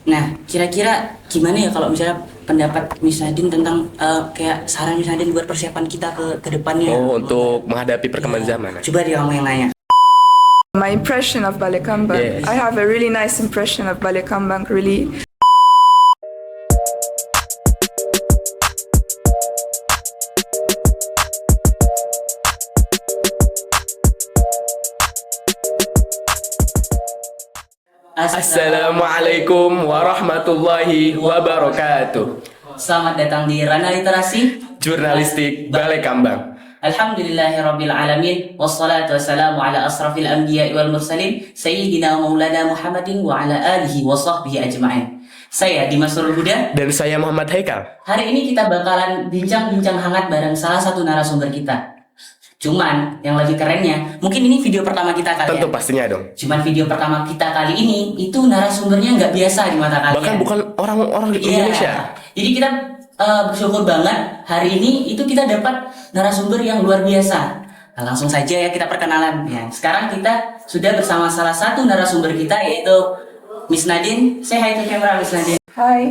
Nah, kira-kira gimana ya kalau misalnya pendapat Miss Nadine tentang kayak saran Miss Nadine buat persiapan kita ke depannya? Oh, untuk menghadapi perkembangan Ya, zaman. coba dia kamu yang nanya. My impression of Ballet Kambang. Yes. I have a really nice impression of Ballet Kambang, really. Assalamualaikum warahmatullahi wabarakatuh. Selamat datang di Rana Literasi Jurnalistik Balai Kambang. Alhamdulillahirabbil alamin wassalatu wassalamu ala asrafil anbiya'i wal mursalin sayyidina wa maulana Muhammadin wa ala alihi wa sahbihi ajma'in. Saya Dimas Nurul Huda. Dan saya Muhammad Haikal. Hari ini kita bakalan bincang-bincang hangat bareng salah satu narasumber kita. Cuman yang lebih kerennya, mungkin ini video pertama kita kali Tentu ya. pastinya dong. Cuman video pertama kita kali ini itu narasumbernya nggak biasa di mata kalian. Bahkan bukan orang-orang di Iya. Indonesia. Jadi kita bersyukur banget hari ini itu kita dapat narasumber yang luar biasa. Nah, langsung saja ya kita perkenalan. Ya, sekarang kita sudah bersama salah satu narasumber kita yaitu Miss Nadine. Say hi to camera, Miss Nadine. Hi.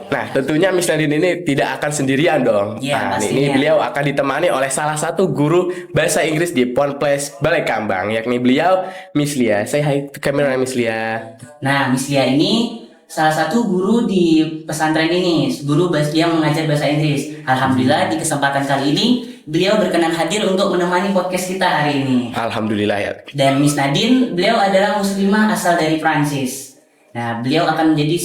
Nah, tentunya Miss Nadine ini tidak akan sendirian dong. Iya, Nah, pastinya. ini beliau akan ditemani oleh salah satu guru bahasa Inggris di Ponpes Balai Kambang, yakni beliau Miss Lia. Say hi to camera, Miss Lia. Nah, Miss Lia ini salah satu guru di pesantren ini, guru yang mengajar bahasa Inggris. Alhamdulillah di kesempatan kali ini beliau berkenan hadir untuk menemani podcast kita hari ini. Alhamdulillah ya. Dan Miss Nadine, beliau adalah muslimah asal dari Prancis. Nah, beliau akan menjadi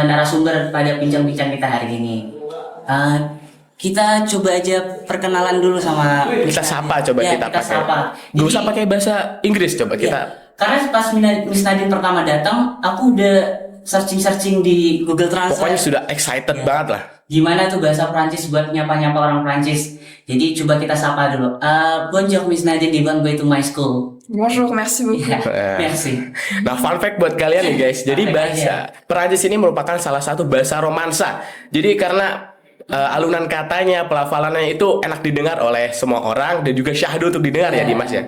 narasumber pada bincang-bincang kita hari ini. Kita coba aja perkenalan dulu sama Kita sapa coba Ya, kita pakai. sapa. Gak usah Jadi- pakai bahasa Inggris coba Ya, kita. karena pas Miss Nadine pertama datang, aku udah searching di Google Translate. Pokoknya sudah excited Ya. banget lah. Gimana tuh bahasa Prancis buat nyapa-nyapa orang Prancis. Jadi coba kita sapa dulu. Bonjour Miss Nadine, di Way to my school. Bonjour, merci beaucoup. Ya, merci. Nah, fun fact buat kalian nih guys. Jadi Fun fact bahasa Perancis ini merupakan salah satu bahasa romansa. Jadi karena alunan katanya, pelafalannya itu enak didengar oleh semua orang dan juga syahdu untuk didengar ya Ya. Dimas ya.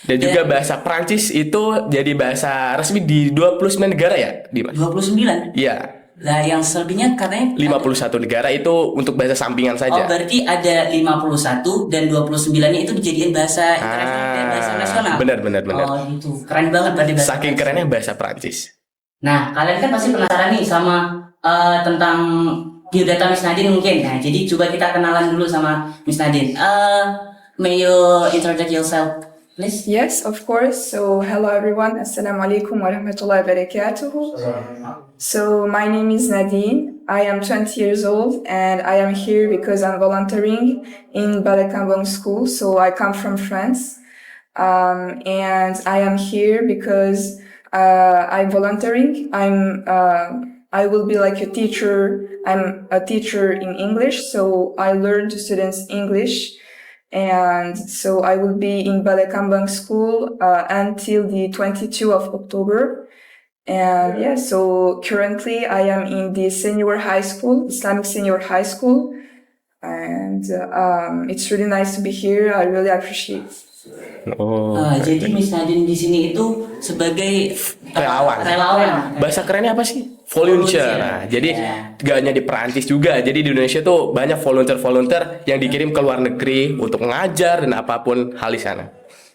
Dan juga bahasa Perancis itu jadi bahasa resmi di 29 negara ya Dimas. 29. Iya, Lah yang selebihnya katanya 51 negara itu untuk bahasa sampingan Oh, saja. berarti ada 51 dan 29-nya itu dijadiin bahasa internasional dan bahasa nasional. benar. Oh, gitu. Keren banget berarti bahasa. Saking kerennya bahasa Perancis. Nah, kalian kan pasti penasaran nih sama tentang biodata Miss Nadine mungkin. Nah, jadi coba kita kenalan dulu sama Miss Nadine. May you introduce yourself, please? Yes, of course. So, hello everyone. Assalamualaikum warahmatullahi wabarakatuh. So, my name is Nadine. I am 20 years old and I am here because I'm volunteering in Ballet Kambang School. So, I come from France. And I am here because I'm volunteering. I will be like a teacher. I'm a teacher in English, so I learn to students English. And so I will be in Ballet Kambang School until the 22 of October. And yeah, so currently I am in the senior high school, Islamic senior high school. And it's really nice to be here. I really appreciate it. Oh. Jadi Miss Nadine di sini itu sebagai Relawan. Relawan. Bahasa kerennya apa sih? Volunteer. Nah, jadi Ya. gak hanya di Perancis juga. Jadi di Indonesia tuh banyak volunteer yang dikirim ke luar negeri untuk mengajar dan apapun hal di sana.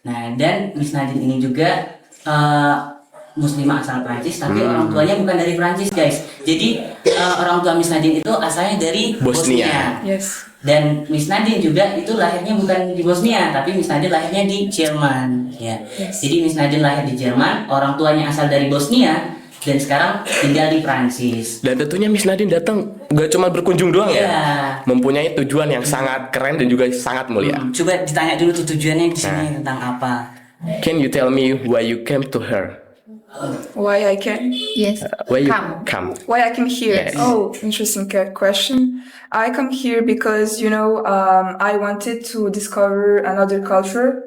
Nah, dan Miss Nadine ini juga muslimah asal Prancis, tapi orang tuanya bukan dari Prancis, guys. Jadi orang tua Miss Nadine itu asalnya dari Bosnia. Yes. Dan Miss Nadine juga itu lahirnya bukan di Bosnia, tapi Miss Nadine lahirnya di Jerman. Ya. Jadi Miss Nadine lahir di Jerman, orang tuanya asal dari Bosnia dan sekarang tinggal di Prancis. Dan tentunya Miss Nadine datang gak cuma berkunjung doang Iya. ya. Mempunyai tujuan yang sangat keren dan juga sangat mulia. Coba ditanya dulu tuh tujuannya di sini tentang apa? Can you tell me why you came to her? Why I can? Yes. Why you Come. come? Why I came here? Yes. Oh, interesting question. I come here because, I wanted to discover another culture.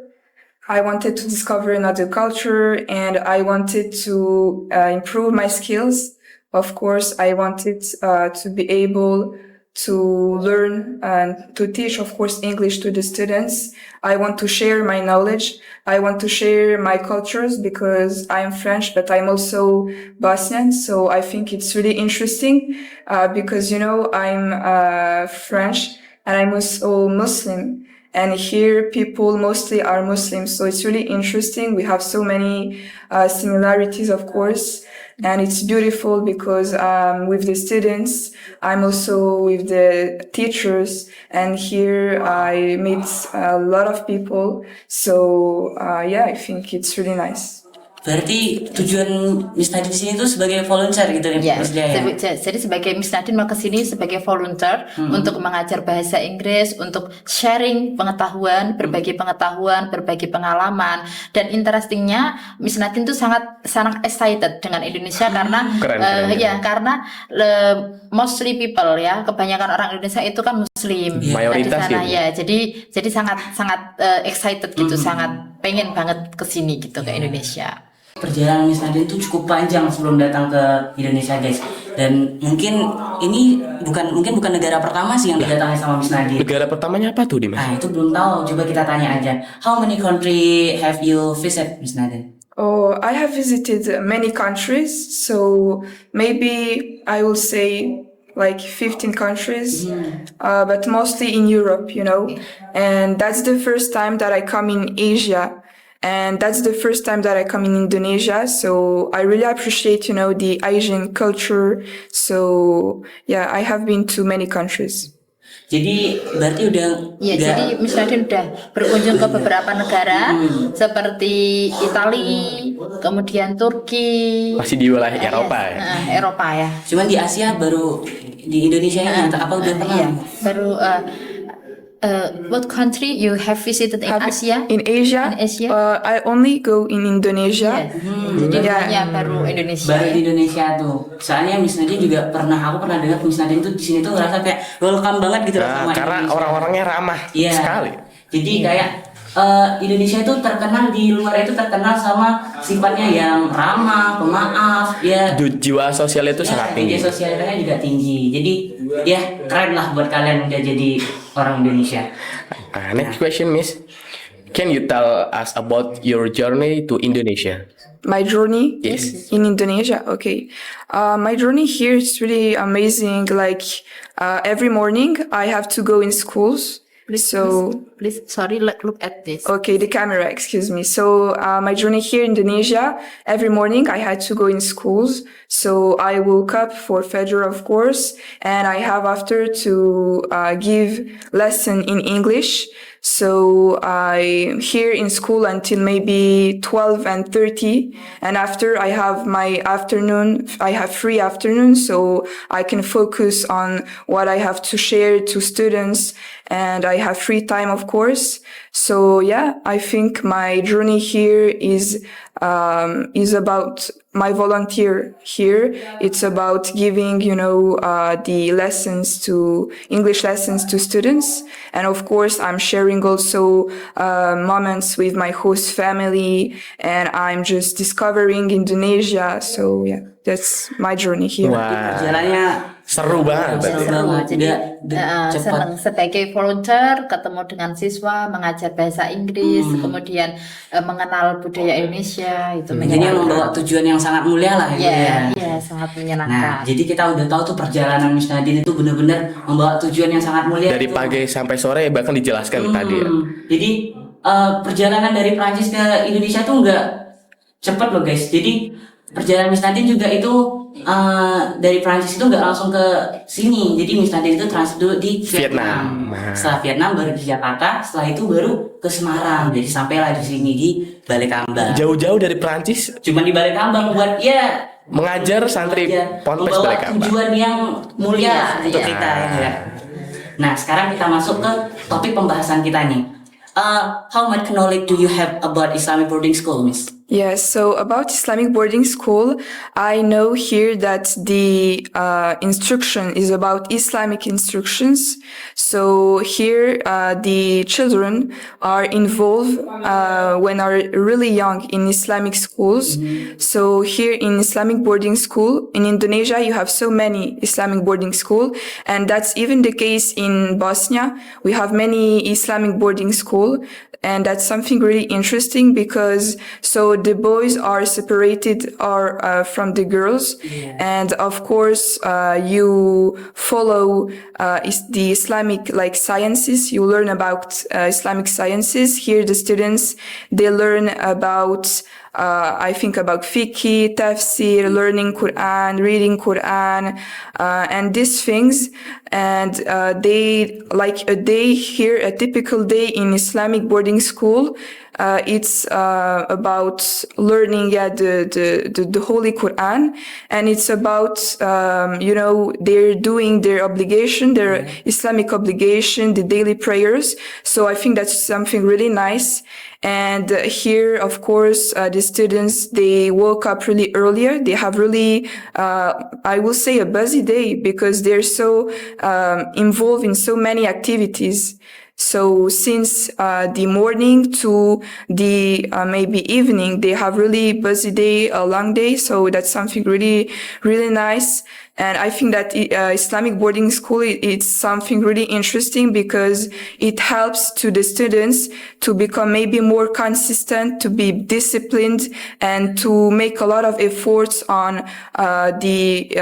I wanted to discover another culture and I wanted to improve my skills. Of course, I wanted to be able to learn and to teach, of course, English to the students. I want to share my knowledge. I want to share my cultures because I'm French, but I'm also Bosnian. So I think it's really interesting because, I'm French and I'm also Muslim. And here people mostly are Muslims. So it's really interesting. We have so many similarities, of course. And it's beautiful because with the students, I'm also with the teachers. And here I meet a lot of people. So I think it's really nice. Berarti tujuan Miss Nadine di sini tuh sebagai volunteer gitu ya, Ya, Miss Dia, ya? jadi sebagai Miss Nadine mau ke sini sebagai volunteer untuk mengajar bahasa Inggris, untuk sharing pengetahuan, berbagi pengalaman, dan interestingnya Miss Nadine tuh sangat excited dengan Indonesia karena karena mostly people ya, kebanyakan orang Indonesia itu kan Muslim Mayoritas di sana gitu. ya, jadi sangat excited gitu, sangat pengen banget ke sini gitu ke Indonesia. Perjalanan Miss Nadine tuh cukup panjang sebelum datang ke Indonesia, guys. Dan mungkin ini bukan negara pertama sih yang didatangi sama Miss Nadine. Negara pertamanya apa tuh, Dimas? Nah, itu belum tahu. Coba kita tanya aja. How many country have you visit, Miss Nadine? Oh, I have visited many countries. So maybe I will say like 15 countries, but mostly in Europe, and that's the first time that I come in Asia. And that's the first time that I come in Indonesia. So I really appreciate, the Asian culture. So yeah, I have been to many countries. Jadi berarti udah Jadi Miss Nadine udah berkunjung ke beberapa negara seperti Italia, kemudian Turki, Masih di wilayah Eropa ya. Eropa ya. cuman di Asia baru di Indonesia ini apa udah pernah? Iya, baru what country you have visited in Asia? In Asia, In Asia? I only go in Indonesia. Yes. Jadi hanya baru Indonesia. Baru ya. di Indonesia tuh. Soalnya Miss Nadine juga aku pernah dengar Miss Nadine tuh di sini tuh ngerasa kayak welcome banget gitu Nah, sama karena Indonesia. orang-orangnya ramah Iya. sekali. Jadi kayak Indonesia itu terkenal di luar itu terkenal sama sifatnya yang ramah, pemaaf, ya. Jiwa sosial itu sangat tinggi. Media sosialnya juga tinggi. Jadi ya keren lah buat kalian udah jadi orang Indonesia. Next question, Miss. Can you tell us about your journey to Indonesia? My journey Yes. in Indonesia. Okay. My journey here is really amazing. Like, every morning I have to go in schools. Please, sorry, look at this. Okay, the camera, excuse me. So, my journey here in Indonesia, every morning I had to go in schools. So I woke up for Fajr, of course, and I have after to give lesson in English. So I'm here in school until maybe 12 and 30. And after I have my afternoon, I have free afternoon. So I can focus on what I have to share to students. And I have free time, of course. So yeah, I think my journey here is about my volunteer here. It's about giving, the English lessons to students. And of course, I'm sharing also moments with my host family, and I'm just discovering Indonesia. So yeah, that's my journey here. Wah, Jalannya seru banget. seru banget. Jadi Udah cepat. senang sebagai volunteer ketemu dengan siswa, mengajar bahasa Inggris, kemudian mengenal budaya Indonesia itu Jadi yang membawa tujuan yang sangat mulia lah itu ya. Iya, sangat Nah, menyenangkan. jadi kita udah tahu tuh perjalanan Miss Nadine itu benar-benar membawa tujuan yang sangat mulia. Dari itu. pagi sampai sore bahkan dijelaskan tadi ya. Jadi perjalanan dari Prancis ke Indonesia tuh nggak cepet loh guys. Jadi perjalanan Miss Nadine juga itu dari Prancis itu nggak langsung ke sini. Jadi Miss Nadine itu transit dulu di Vietnam. Vietnam. Setelah Vietnam baru di Jakarta. Setelah itu baru ke Semarang. Jadi sampailah di sini di Balai Kambang. Jauh-jauh dari Prancis Cuma di Balai Kambang buat ya mengajar santri Ponpes membawa Balai Kambang. tujuan yang mulia untuk Iya. kita ya enggak? Nah sekarang kita masuk ke topik pembahasan kita nih. How much knowledge do you have about Islamic boarding school, Miss Yes, so about Islamic boarding school, I know here that the instruction is about Islamic instructions. So here, the children are involved when are really young in Islamic schools. So here in Islamic boarding school in Indonesia, you have so many Islamic boarding school, and that's even the case in Bosnia. We have many Islamic boarding school. And that's something really interesting because so the boys are separated from the girls, and of course you follow the Islamic like sciences. You learn about Islamic sciences. Here, the students they learn about. I think about fiqh, tafsir, learning Quran, reading Quran, and these things. And they like a day here, a typical day in Islamic boarding school. It's about learning the Holy Quran, and it's about they're doing their obligation, their Islamic obligation, the daily prayers. So I think that's something really nice. And here, of course, the students, they woke up really earlier. They have really, I will say, a busy day because they're so involved in so many activities. So since the morning to the maybe evening, they have really busy day, a long day. So that's something really, really nice. And I think that Islamic boarding school, it's something really interesting because it helps to the students to become maybe more consistent, to be disciplined, and to make a lot of efforts on the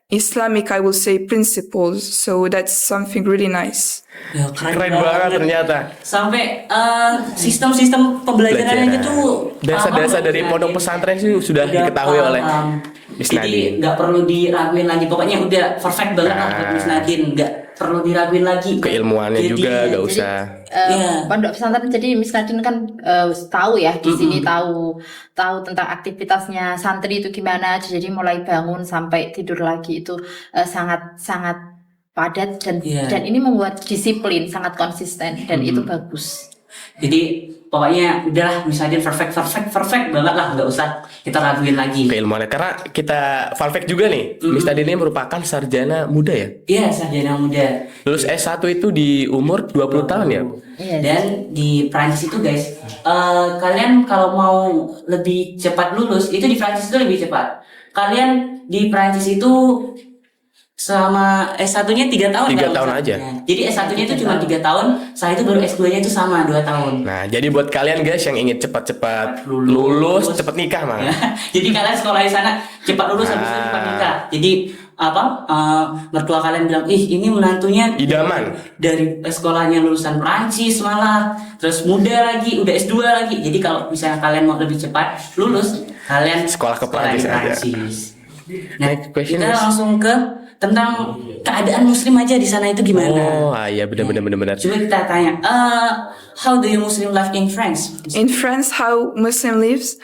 Islamic, I will say, principles. So that's something really nice. Ya, Keren banget ternyata. Sampai sistem-sistem pembelajarannya itu Dasar-dasar dari pondok pesantren sih sudah diketahui oleh Miss Jadi Nadine. nggak perlu diraguin lagi. Pokoknya udah perfect banget lah buat Miss Nadine. Nggak perlu diraguin lagi. Keilmuannya Jadi, juga nggak usah. Pondok pesantren, jadi Miss Nadine kan tahu ya di sini, tahu tentang aktivitasnya santri itu gimana. Jadi mulai bangun sampai tidur lagi itu sangat padat dan ini membuat disiplin, sangat konsisten, dan itu bagus. Jadi pokoknya udahlah Miss Nadine perfect banget lah, nggak usah kita raguin lagi. Keilmuannya, karena kita fun fact juga nih, Miss Nadine ini merupakan sarjana muda ya. Iya, sarjana muda. Lulus S1 itu di umur 20 tahun ya. Yes. Dan di Prancis itu guys, kalian kalau mau lebih cepat lulus, itu di Prancis itu lebih cepat. Kalian di Prancis itu selama S1-nya 3 tahun. 3 tahun aja. Ya. Jadi S1-nya itu cuma 3 tahun, setelah itu baru S2-nya itu sama 2 tahun. Nah, jadi buat kalian guys yang ingin cepat-cepat lulus, cepat nikah mah. Jadi kalian sekolah di sana cepat lulus, habis itu cepat nikah. Jadi mertua kalian bilang, ini menantunya Idaman. dari sekolahnya lulusan Prancis malah, terus muda lagi, udah S2 lagi. Jadi kalau misalnya kalian mau lebih cepat lulus, kalian Sekolah ke Prancis di aja. Nah, Next question kita is- langsung ke tentang keadaan Muslim aja di sana itu gimana. Oh, iya benar. Coba kita tanya, how do you Muslim live in France? In France, how Muslim lives?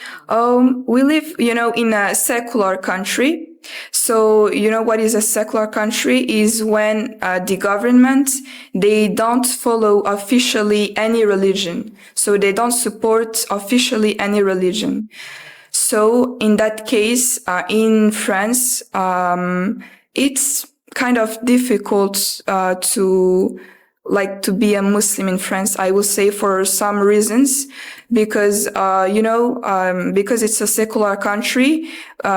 We live, in a secular country. So, what is a secular country is when the government, they don't follow officially any religion. So they don't support officially any religion. So in that case, in France, it's kind of difficult to be a Muslim in France, I will say, for some reasons, because because it's a secular country,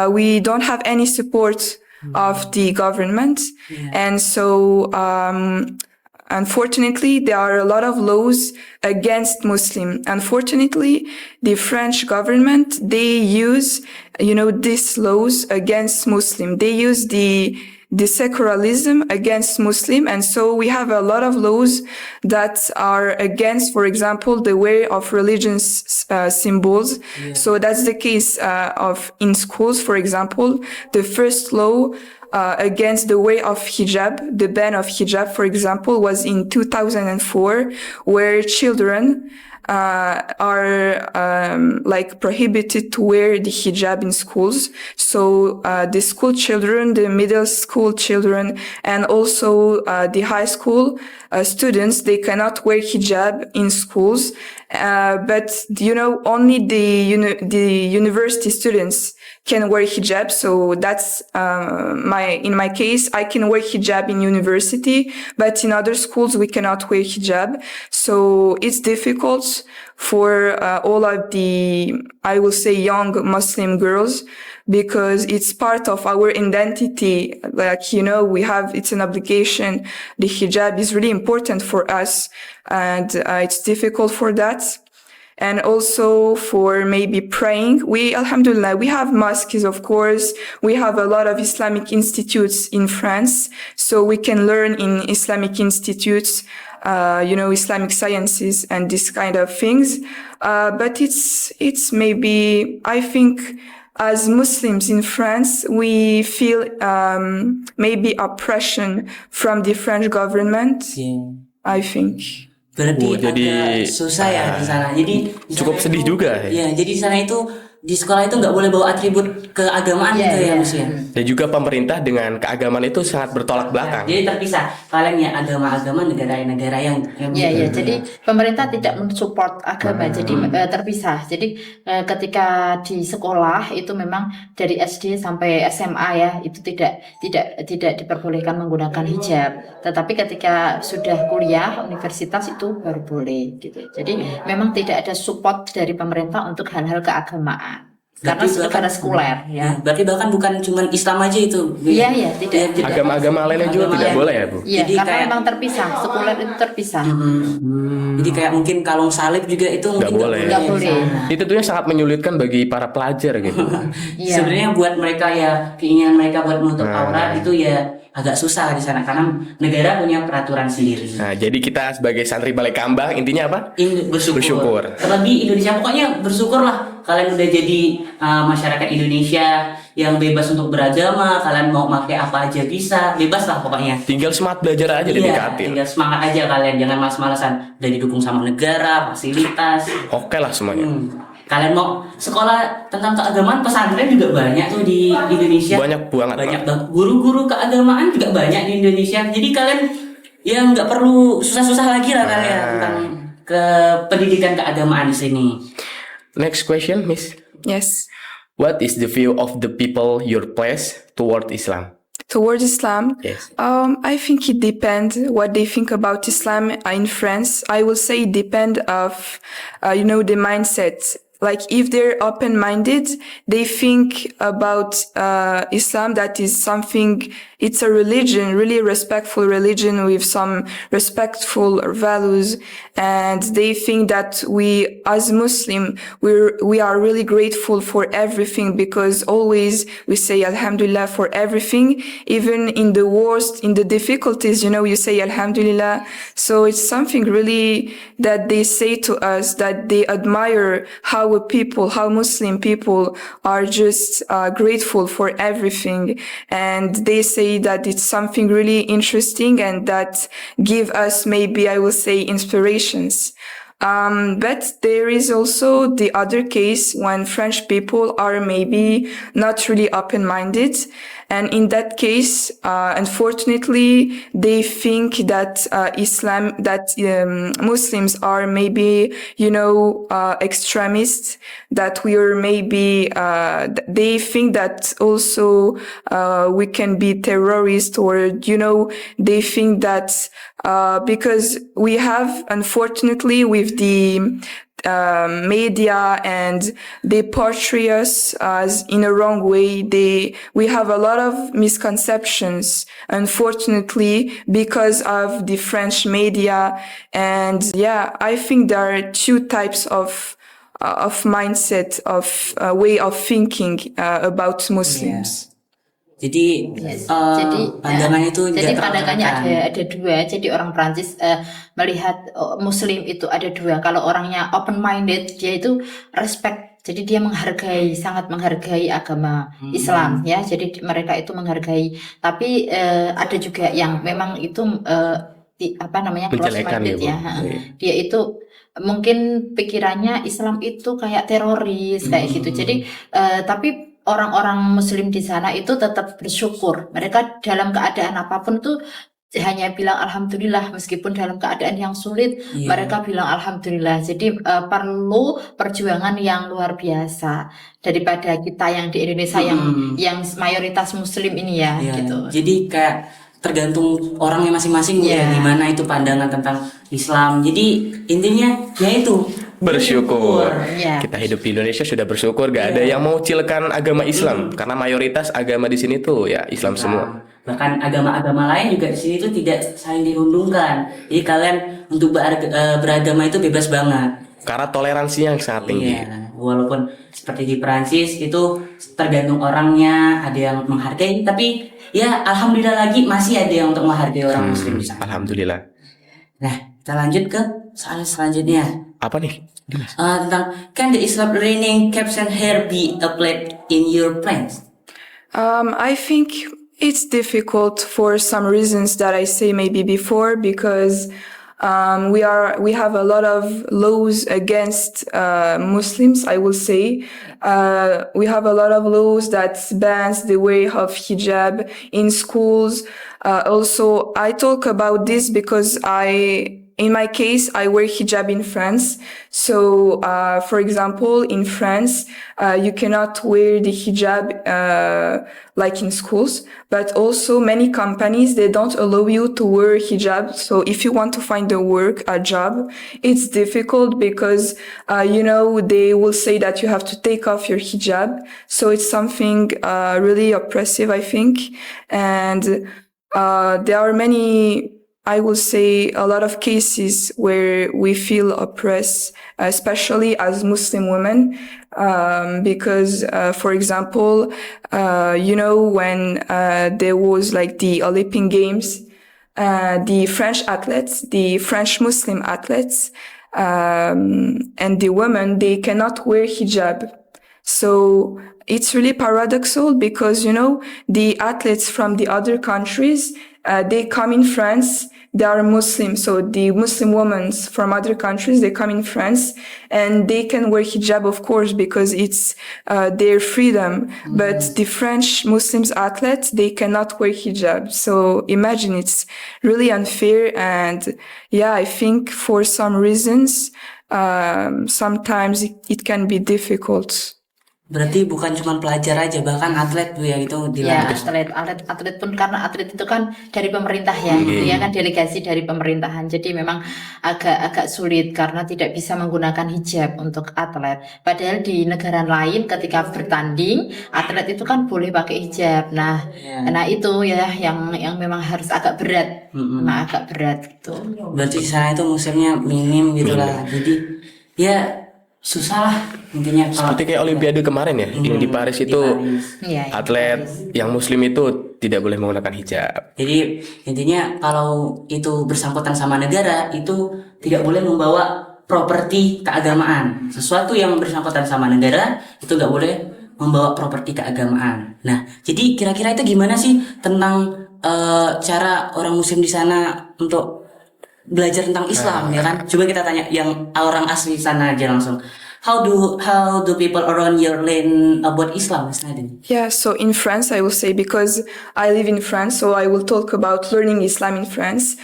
we don't have any support of the government, and so unfortunately, there are a lot of laws against Muslim. Unfortunately, the French government, they use, these laws against Muslim. They use the secularism against Muslim. And so we have a lot of laws that are against, for example, the wear of religious symbols. Yeah. So that's the case in schools, for example. The first law against the way of hijab, the ban of hijab, for example, was in 2004, where children are like prohibited to wear the hijab in schools. So the school children, the middle school children, and also the high school students, they cannot wear hijab in schools. But only the university students can wear hijab. So that's in my case, I can wear hijab in university, but in other schools we cannot wear hijab. So it's difficult for all of the, I will say, young Muslim girls, because it's part of our identity. Like, it's an obligation. The hijab is really important for us, and it's difficult for that. And also for maybe praying. Alhamdulillah, we have mosques, of course. We have a lot of Islamic institutes in France. So we can learn in Islamic institutes, Islamic sciences and this kind of things. But it's maybe, I think, as Muslims in France, we feel maybe oppression from the French government, I think. Berarti jadi agak susah ya di sana. Jadi di cukup sana sedih itu, juga ya. Ya, jadi di sana itu di sekolah itu nggak boleh bawa atribut keagamaan gitu ya, Mas ya. Dan juga pemerintah dengan keagamaan itu sangat bertolak belakang. Jadi terpisah. Kalian ya agama-agama, negara-negara yang Iya, jadi pemerintah tidak mensupport agama, jadi terpisah. Jadi ketika di sekolah itu memang dari SD sampai SMA ya, itu tidak diperbolehkan menggunakan hijab. Tetapi ketika sudah kuliah, universitas itu baru boleh gitu. Jadi memang tidak ada support dari pemerintah untuk hal-hal keagamaan. Karena negara sekuler ya. Berarti bahkan bukan cuma Islam aja itu. Iya, tidak. Agama-agama lainnya juga tidak boleh ya, Bu? Iya, Jadi karena memang terpisah, sekuler itu terpisah. Jadi kayak mungkin kalung salib juga itu mungkin boleh. Nggak boleh. Itu tentunya sangat menyulitkan bagi para pelajar gitu. Iya. Sebenarnya buat mereka ya, keinginan mereka buat menutup aurat itu ya agak susah di sana karena negara punya peraturan sendiri. Nah, jadi kita sebagai santri Balai Kambang intinya apa? Bersyukur. Terlebih Indonesia, pokoknya bersyukurlah kalian udah jadi masyarakat Indonesia yang bebas untuk beragama. Kalian mau pakai apa aja bisa, bebas lah pokoknya. Tinggal semangat belajar aja Tinggal semangat aja kalian, jangan malas-malasan. Udah didukung sama negara, fasilitas. Oke lah semuanya. Kalian mau sekolah tentang keagamaan, pesantren juga banyak tuh di Indonesia. Banyak banget. Banyak banget. Guru-guru keagamaan juga banyak di Indonesia. Jadi kalian ya nggak perlu susah-susah lagi lah kalian tentang ke pendidikan keagamaan di sini. Next question, Miss. Yes. What is the view of the people your place toward Islam? Towards Islam, Yes. I think it depends what they think about Islam in France. I will say it depend of, the mindset. Like if they're open-minded, they think about Islam that is something, it's a religion, really respectful religion with some respectful values. And they think that we, as Muslim, we are really grateful for everything, because always we say Alhamdulillah for everything, even in the worst, in the difficulties, you say Alhamdulillah. So it's something really that they say to us, that they admire how Muslim people are just grateful for everything. And they say that it's something really interesting and that give us, maybe I will say, inspirations. But there is also the other case when French people are maybe not really open-minded. And in that case, unfortunately, they think that Muslims are maybe, extremists, that we are maybe, they think that also we can be terrorists, or, they think that because we have, unfortunately, with the media, and they portray us as in a wrong way. We have a lot of misconceptions, unfortunately, because of the French media. And I think there are two types of mindset, of way of thinking about Muslims. Jadi pandangannya itu jadi tidak pandangannya terkalahkan. ada dua. Jadi orang Prancis melihat Muslim itu ada dua. Kalau orangnya open minded, dia itu respect. Jadi dia sangat menghargai agama Islam ya. Jadi mereka itu menghargai. Tapi ada juga yang memang itu close minded ya. Dia itu mungkin pikirannya Islam itu kayak teroris kayak gitu. Jadi tapi orang-orang Muslim di sana itu tetap bersyukur. Mereka dalam keadaan apapun tuh hanya bilang alhamdulillah, meskipun dalam keadaan yang sulit Iya. mereka bilang alhamdulillah. Jadi perlu perjuangan yang luar biasa daripada kita yang di Indonesia yang mayoritas Muslim ini ya Iya, gitu. jadi kayak tergantung orangnya masing-masing Bu, ya Iya. gimana itu pandangan tentang Islam. Jadi intinya ya itu Bersyukur. Iya. Kita hidup di Indonesia sudah bersyukur, gak ada yang mau cilkan agama Islam karena mayoritas agama di sini tuh ya Islam semua. Bahkan agama-agama lain juga di sini tuh tidak saling dirundungkan. Jadi kalian untuk beragama itu bebas banget. Karena toleransinya yang sangat tinggi. Iya, walaupun seperti di Perancis itu tergantung orangnya, ada yang menghargai, tapi ya alhamdulillah lagi masih ada yang untuk menghargai orang Muslim di sana. Alhamdulillah. Nah, kita lanjut ke soal selanjutnya. Apa nih? Dimas? Tentang can the Islam learning caps and hair be applied in your plans? I think it's difficult for some reasons that I say maybe before because we have a lot of laws against Muslims. I will say we have a lot of laws that bans the way of hijab in schools. Also, I talk about this because in my case, I wear hijab in France. So, for example, in France, you cannot wear the hijab, like in schools, but also many companies, they don't allow you to wear hijab. So if you want to find a job, it's difficult because, they will say that you have to take off your hijab. So it's something, really oppressive, I think. And, there are many, I will say a lot of cases where we feel oppressed, especially as Muslim women, because, for example, when there was like the Olympic Games, the French Muslim athletes, and the women, they cannot wear hijab. So it's really paradoxal because, the athletes from the other countries, they come in France, they are Muslim. So the Muslim women from other countries, they come in France and they can wear hijab, of course, because it's their freedom. But the French Muslims athletes, they cannot wear hijab. So imagine, it's really unfair. And yeah, I think for some reasons, sometimes it can be difficult. Berarti bukan cuma pelajar aja, bahkan atlet Bu ya itu Ya, dilarang. atlet pun, karena atlet itu kan dari pemerintah ya, dia kan delegasi dari pemerintahan, jadi memang agak sulit karena tidak bisa menggunakan hijab untuk atlet. Padahal di negara lain ketika bertanding, atlet itu kan boleh pakai hijab. Nah, itu ya yang memang harus agak berat, memang agak berat gitu. Berarti di sana itu muslimnya minim gitu lah. Jadi ya susah lah intinya. Seperti kayak Olimpiade kemarin ya, yang di Paris itu Iya, atlet yang Muslim itu tidak boleh menggunakan hijab. Jadi intinya kalau itu bersangkutan sama negara itu tidak boleh membawa properti keagamaan. Sesuatu yang bersangkutan sama negara itu nggak boleh membawa properti keagamaan. Nah, jadi kira-kira itu gimana sih tentang cara orang Muslim di sana untuk belajar tentang Islam ya kan? Coba kita tanya yang orang asli sana aja langsung. How do people around here learn about Islam, Mas Nadine? Yeah, so in France, I will say, because I live in France, so I will talk about learning Islam in France.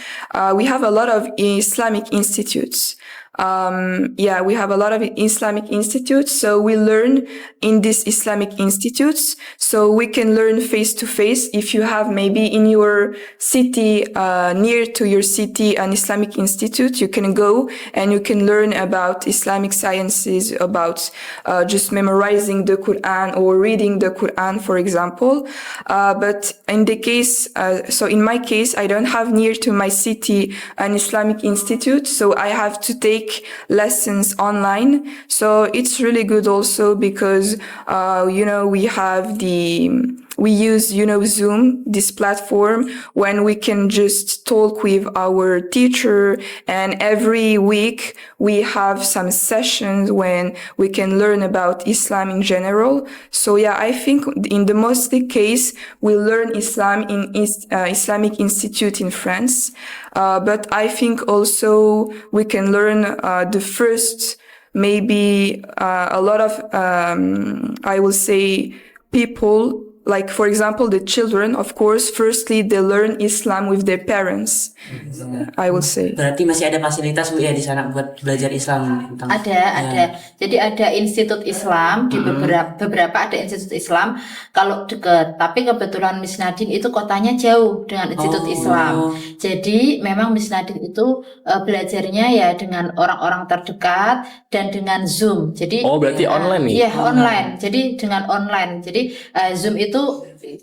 We have a lot of Islamic institutes. We have a lot of Islamic institutes. So we learn in these Islamic institutes. So we can learn face to face. If you have maybe in your city, near to your city, an Islamic institute, you can go and you can learn about Islamic sciences, about just memorizing the Quran or reading the Quran, for example. But in the case, so in my case, I don't have near to my city an Islamic institute. So I have to take lessons online. So it's really good also because, we have we use, Zoom, this platform, when we can just talk with our teacher, and every week we have some sessions when we can learn about Islam in general. So yeah, I think in the mostly case, we learn Islam in Islamic Institute in France. But I think also we can learn the first, maybe a lot of, I will say, people, like for example, the children, of course, firstly, they learn Islam with their parents, I will say. Berarti masih ada fasilitas Bu ya di sana buat belajar Islam tentang Ada. Jadi ada institut Islam di beberapa ada institut Islam kalau deket. Tapi kebetulan Miss Nadine itu kotanya jauh dengan institut Islam. Jadi memang Miss Nadine itu belajarnya ya dengan orang-orang terdekat dan dengan Zoom. Jadi berarti online nih? Iya, online. Jadi dengan online. Jadi Zoom itu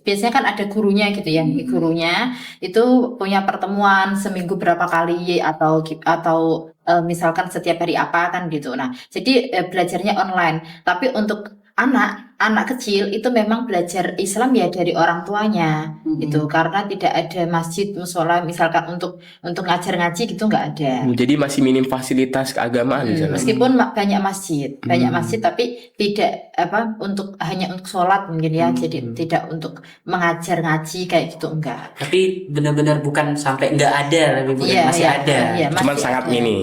biasanya kan ada gurunya gitu ya. Gurunya itu punya pertemuan seminggu berapa kali atau misalkan setiap hari apa kan gitu. Nah, jadi belajarnya online. Tapi untuk anak kecil itu memang belajar Islam ya dari orang tuanya itu, karena tidak ada masjid musola misalkan untuk ngajar ngaji gitu nggak ada. Jadi masih minim fasilitas keagamaan di sana. Meskipun banyak masjid tapi tidak hanya untuk sholat mungkin ya, jadi tidak untuk mengajar ngaji kayak gitu enggak. Tapi benar-benar bukan sampai nggak ada, lebih bukan masih ada. Iya, Cuman masih sangat ada. mini.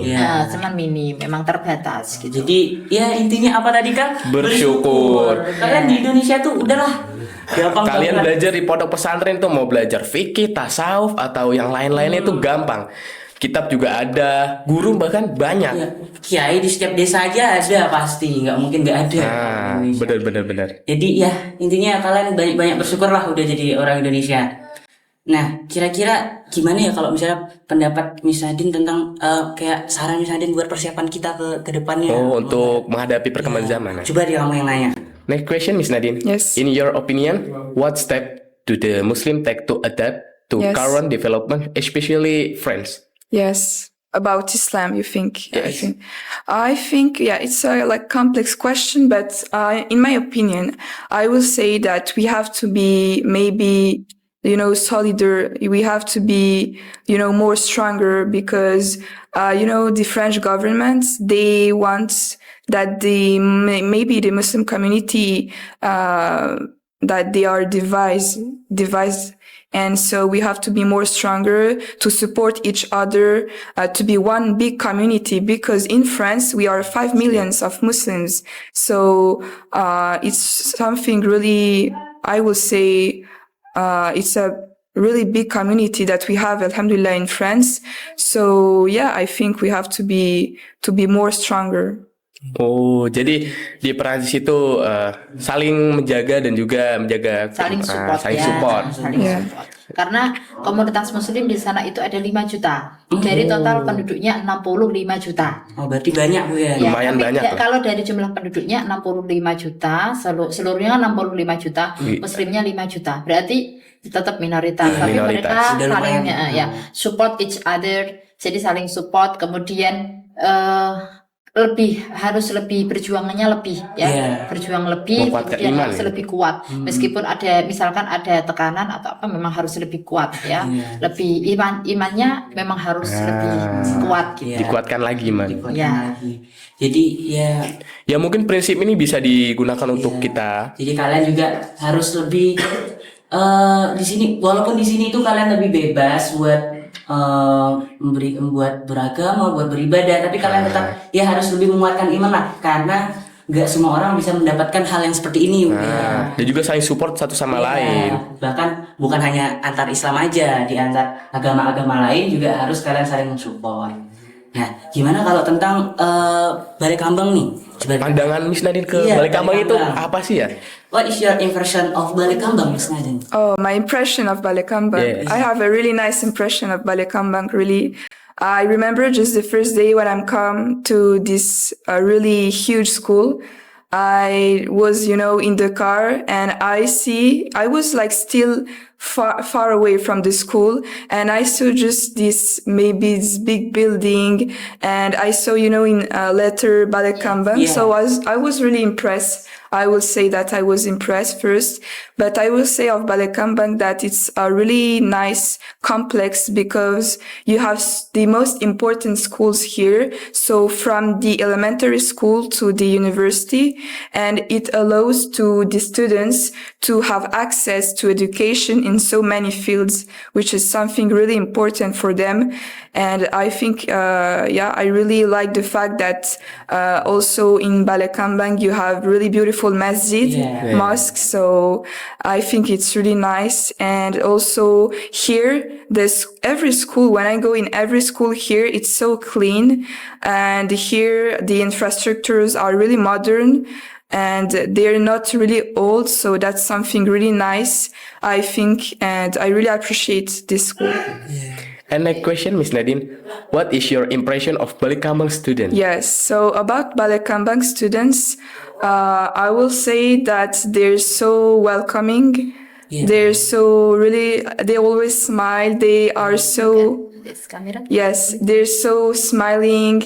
Cuman mini, memang terbatas gitu. Jadi ya intinya apa tadi Kak? Bersyukur. Kalian di Indonesia tuh udahlah gampang Kalian banget. belajar di pondok pesantren tuh mau belajar fikih, tasawuf atau yang lain-lainnya itu gampang. Kitab juga ada, guru bahkan banyak. Ya, kiai di setiap desa aja ada pasti, nggak mungkin nggak ada. di Indonesia. Benar. Jadi ya intinya kalian banyak-banyak bersyukurlah udah jadi orang Indonesia. Nah, kira-kira gimana ya kalau misalnya pendapat Miss Nadine tentang kayak saran Miss Nadine buat persiapan kita ke depannya? Untuk menghadapi perkembangan zaman. Coba dia kamu yang nanya. Next question, Miss Nadine. Yes. In your opinion, what step do the Muslim take to adapt to Yes. current development, especially France? Yes, about Islam, you think? Yes. I think, yeah, it's a complex question, but in my opinion, I will say that we have to be maybe, solidar. We have to be, more stronger because, the French government, they want that maybe the Muslim community, that they are divided. And so we have to be more stronger to support each other, to be one big community, because in France, we are 5 million of Muslims. So, it's something really, I will say, it's a really big community that we have, alhamdulillah, in France. So, yeah, I think we have to be more stronger. Oh, jadi di Perancis itu saling menjaga dan juga menjaga Saling support saling ya. support. Saling Yeah. support. Karena komunitas muslim di sana itu ada 5 juta. Dari total penduduknya 65 juta. Oh, berarti banyak Bu ya. Ya, Lumayan tapi banyak ya, lah. kalau dari jumlah penduduknya 65 juta, seluruhnya 65 juta, muslimnya 5 juta. Berarti tetap minoritas, tapi minoritas. mereka Sudah saling lumayan. support each other. Jadi saling support, kemudian harus lebih berjuangannya lebih ya. Iya. Berjuang lebih, Menguatkan kemudian iman harus ya. lebih kuat. Meskipun misalkan ada tekanan atau apa, memang harus lebih kuat ya. Lebih imannya memang harus lebih kuat gitu. Iya. Dikuatkan lagi, man. Dikuatkan Ya. lagi. Jadi ya Ya mungkin prinsip ini bisa digunakan untuk kita. Jadi kalian juga harus lebih di sini, walaupun di sini itu kalian lebih bebas buat membuat beragama, buat beribadah, tapi kalian tetap ya harus lebih menguatkan iman lah, karena nggak semua orang bisa mendapatkan hal yang seperti ini. Dan juga saling support satu sama Iya, lain. bahkan bukan hanya antar Islam aja, di antar agama-agama lain juga harus kalian saling mensupport. Nah, gimana kalau tentang Balai Kambang nih? Coba Pandangan Miss Nadine ke Iya, Balai Kambang Balai itu Kambang. apa sih ya? What is your impression of Balai Kambang, Miss Nadine? Oh, my impression of Balai Kambang. Yes. I have a really nice impression of Balai Kambang, really. I remember just the first day when I'm come to this really huge school. I was, in the car and I was still far away from the school, and I saw just this big building, and I saw, in letter Balai Kambang. Yeah. So I was really impressed I will say that I was impressed first, but I will say of Ballet Kambang that it's a really nice complex because you have the most important schools here. So from the elementary school to the university, and it allows to the students to have access to education in so many fields, which is something really important for them. And I think, I really like the fact that also in Ballet Kambang you have really beautiful masjid, mosques. So I think it's really nice. And also here, every school, when I go in every school here, it's so clean. And here the infrastructures are really modern and they're not really old. So that's something really nice, I think. And I really appreciate this school. And next question, Miss Nadine, what is your impression of Ballet Kambang students? Yes, so about Ballet Kambang students, I will say that they're so welcoming. They're so really, they always smile. They are so, This camera. yes, they're so smiling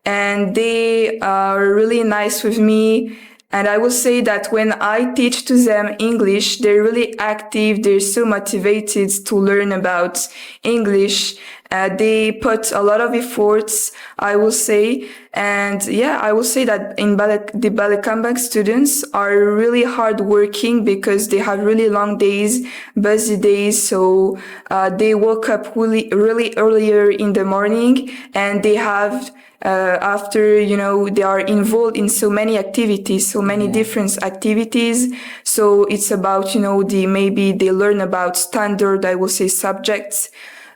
and they are really nice with me. And I will say that when I teach to them English, they're really active. They're so motivated to learn about English. They put a lot of efforts, I will say. And I will say that the Ballet Kambang students are really hardworking because they have really long days, busy days. So they woke up really, really earlier in the morning and they have after, they are involved in so many activities, so many different activities. So it's about, maybe they learn about standard, I will say, subjects,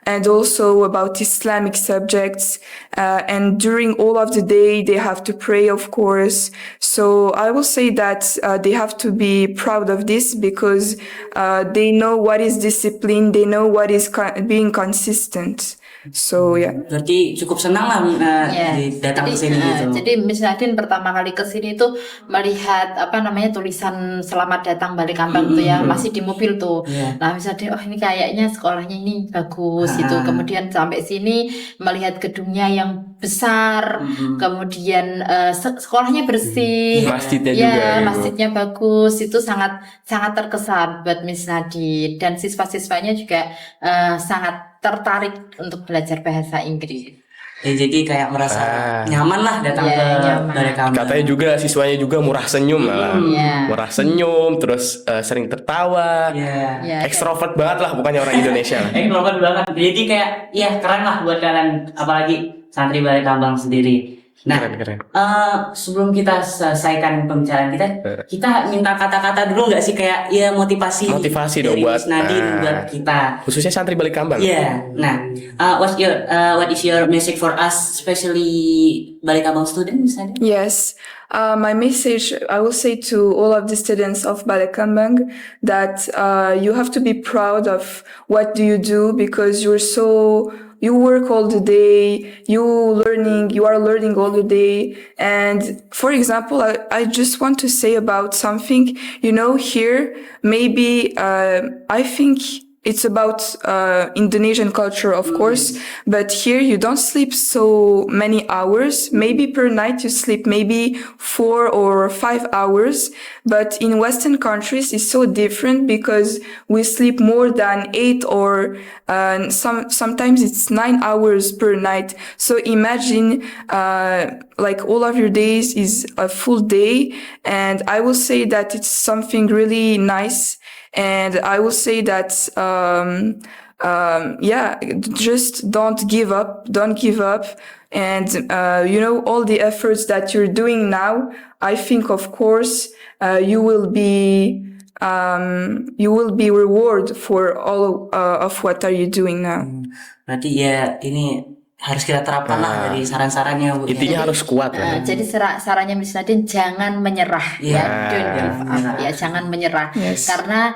and also about Islamic subjects. And during all of the day, they have to pray, of course. So I will say that they have to be proud of this because they know what is discipline, they know what is being consistent. So Berarti cukup senang lah datang ke sini gitu. Jadi Miss Nadine pertama kali ke sini tuh melihat tulisan selamat datang Balai Kambang tuh ya, masih di mobil tuh. Nah, Miss Nadine, oh ini kayaknya sekolahnya ini bagus gitu. Kemudian sampai sini melihat gedungnya yang besar, kemudian sekolahnya bersih, masjidnya juga, masjidnya bagus, itu sangat sangat terkesan buat Miss Nadine dan siswa-siswanya juga sangat tertarik untuk belajar bahasa Inggris. Jadi kayak merasa nyaman lah datang ke Balai Kambang. Katanya juga siswanya juga murah senyum malah. Murah senyum, terus sering tertawa. Ekstrovert banget lah, bukannya orang Indonesia lah. Ekstrovert banget. Jadi kayak keren lah buat kalian, apalagi santri Balai Kambang sendiri. Nah, keren. Sebelum kita selesaikan pembicaraan kita minta kata-kata dulu nggak sih, kayak motivasi dong dari buat Miss Nadine buat kita, khususnya santri Balai Kambang. Nah, what is your message for us, especially Balai Kambang students, Miss Nadine? Yes. My message, I will say to all of the students of Balai Kambang that you have to be proud of what do you do because you work all the day, you are learning all the day. And for example, I just want to say about something, here, maybe, I think it's about Indonesian culture, of course, but here you don't sleep so many hours. Maybe per night you sleep maybe 4 or 5 hours. But in Western countries it's so different because we sleep more than 8 or sometimes it's 9 hours per night. So imagine like all of your days is a full day, and I will say that it's something really nice. And I will say that, just don't give up. And, all the efforts that you're doing now, I think, of course, you will be rewarded for all of what are you doing now. Berarti ini harus kita terapkan lah dari saran-sarannya, Bu. Intinya harus kuat. Jadi sarannya Miss Nadine, jangan menyerah, don't give up, jangan menyerah. Yes. Karena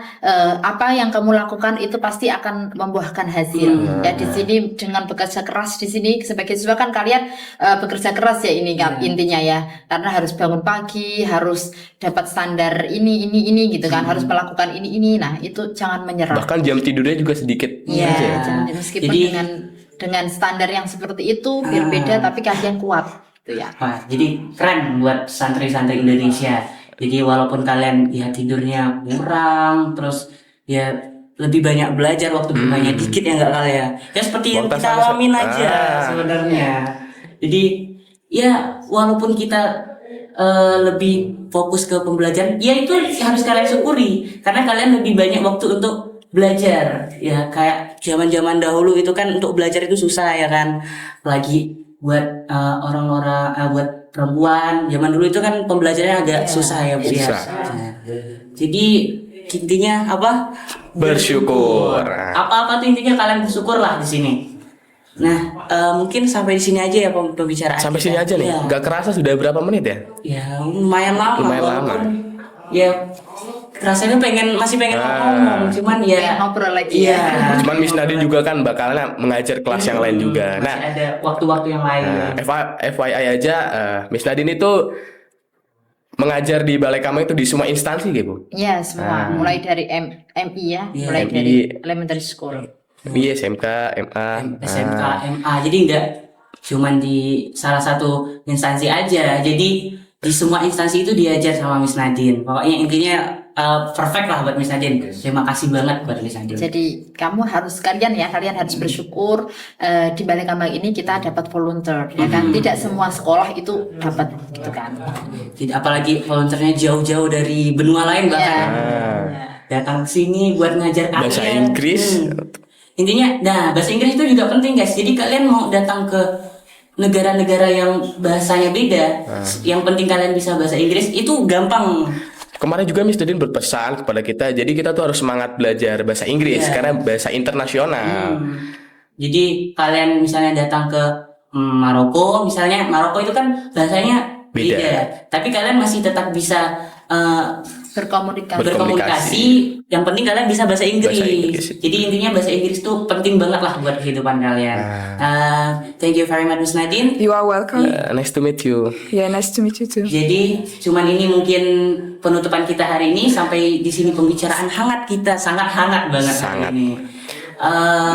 apa yang kamu lakukan itu pasti akan membuahkan hasil. Ya di sini dengan bekerja keras di sini sebagai siswa kan kalian bekerja keras ya ini kan intinya ya. Karena harus bangun pagi, harus dapat standar ini gitu kan, harus melakukan ini. Nah itu jangan menyerah. Bahkan jam tidurnya juga sedikit. Jangan meskipun dengan standar yang seperti itu berbeda tapi kalian kuat gitu ya. Jadi keren buat santri-santri Indonesia Jadi walaupun kalian ya tidurnya kurang, terus ya lebih banyak belajar waktu bermainnya dikit ya nggak kali ya. Ya seperti yang Montas kita aja. alamin aja sebenarnya. Jadi ya walaupun kita lebih fokus ke pembelajaran, ya itu harus kalian syukuri karena kalian lebih banyak waktu untuk belajar. Ya kayak zaman-zaman dahulu itu kan untuk belajar itu susah ya kan. Apalagi buat orang-orang buat perempuan zaman dulu itu kan pembelajarannya agak susah ya Bu ya. Susah. Nah, jadi intinya apa? Bersyukur. Apa-apa tuh intinya kalian bersyukur lah di sini. Nah, mungkin sampai di sini aja ya pembicaraan. Sampai kita. sini aja nih. Ya. Gak kerasa sudah berapa menit ya? Ya lumayan lama. Lumayan walaupun lama. Ya rasanya masih pengen ngomong, cuman Pengen ya. ngobrol lagi Iya. ya. Cuman Miss Nadine juga kan bakalan mengajar kelas yang lain juga. Masih Nah, ada waktu-waktu yang lain. FYI aja, Miss Nadine itu mengajar di Balai Kama itu di semua instansi gitu, Bu? Ya, semua. Mulai dari MI ya, Iya, mulai MI. dari elementary school. Iya, SMK, MA. SMK, MA. Jadi enggak cuman di salah satu instansi aja. Jadi di semua instansi itu diajar sama Miss Nadine. Pokoknya intinya perfect lah buat Miss Nadine. Terima kasih banget buat Miss Nadine. Jadi kalian harus bersyukur di Balai Kambang ini kita dapat volunteer ya kan. Tidak semua sekolah itu dapat gitu kan. Tidak, apalagi volunteernya jauh-jauh dari benua lain bahkan. Ah. Datang ke sini buat ngajar Bahasa kalian. Inggris. Intinya, bahasa Inggris itu juga penting guys. Jadi kalian mau datang ke negara-negara yang bahasanya beda, yang penting kalian bisa bahasa Inggris itu gampang. Kemarin juga Miss Nadine berpesan kepada kita, jadi kita tuh harus semangat belajar bahasa Inggris Iya. karena bahasa internasional. Jadi kalian misalnya datang ke Maroko, misalnya Maroko itu kan bahasanya Beda. beda. Tapi kalian masih tetap bisa berkomunikasi. Yang penting kalian bisa bahasa Inggris. Bahasa Inggris. Jadi intinya bahasa Inggris itu penting banget lah buat kehidupan kalian. Thank you very much Miss Nadine. You are welcome. Nice to meet you. Yeah, nice to meet you too. Jadi cuman ini mungkin penutupan kita hari ini, sampai di sini pembicaraan hangat kita, sangat hangat banget Sangat. hari ini.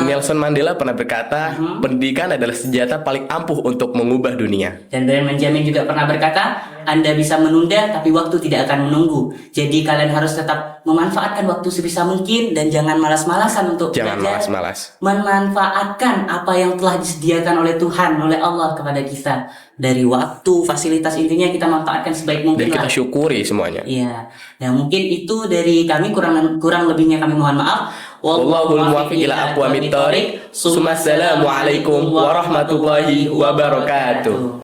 Nelson Mandela pernah berkata, pendidikan adalah senjata paling ampuh untuk mengubah dunia. Dan Benjamin juga pernah berkata, Anda bisa menunda tapi waktu tidak akan menunggu. Jadi kalian harus tetap memanfaatkan waktu sebisa mungkin dan jangan malas-malasan untuk Jangan belajar. malas-malas. Memanfaatkan apa yang telah disediakan oleh Tuhan, oleh Allah kepada kita. Dari waktu, fasilitas, intinya kita manfaatkan sebaik mungkin Dan kita lah. syukuri semuanya. Iya. Dan mungkin itu dari kami, kurang lebihnya kami mohon maaf. Wallahul muwaffiq ila aqwamit thoriq. Assalamualaikum warahmatullahi wabarakatuh.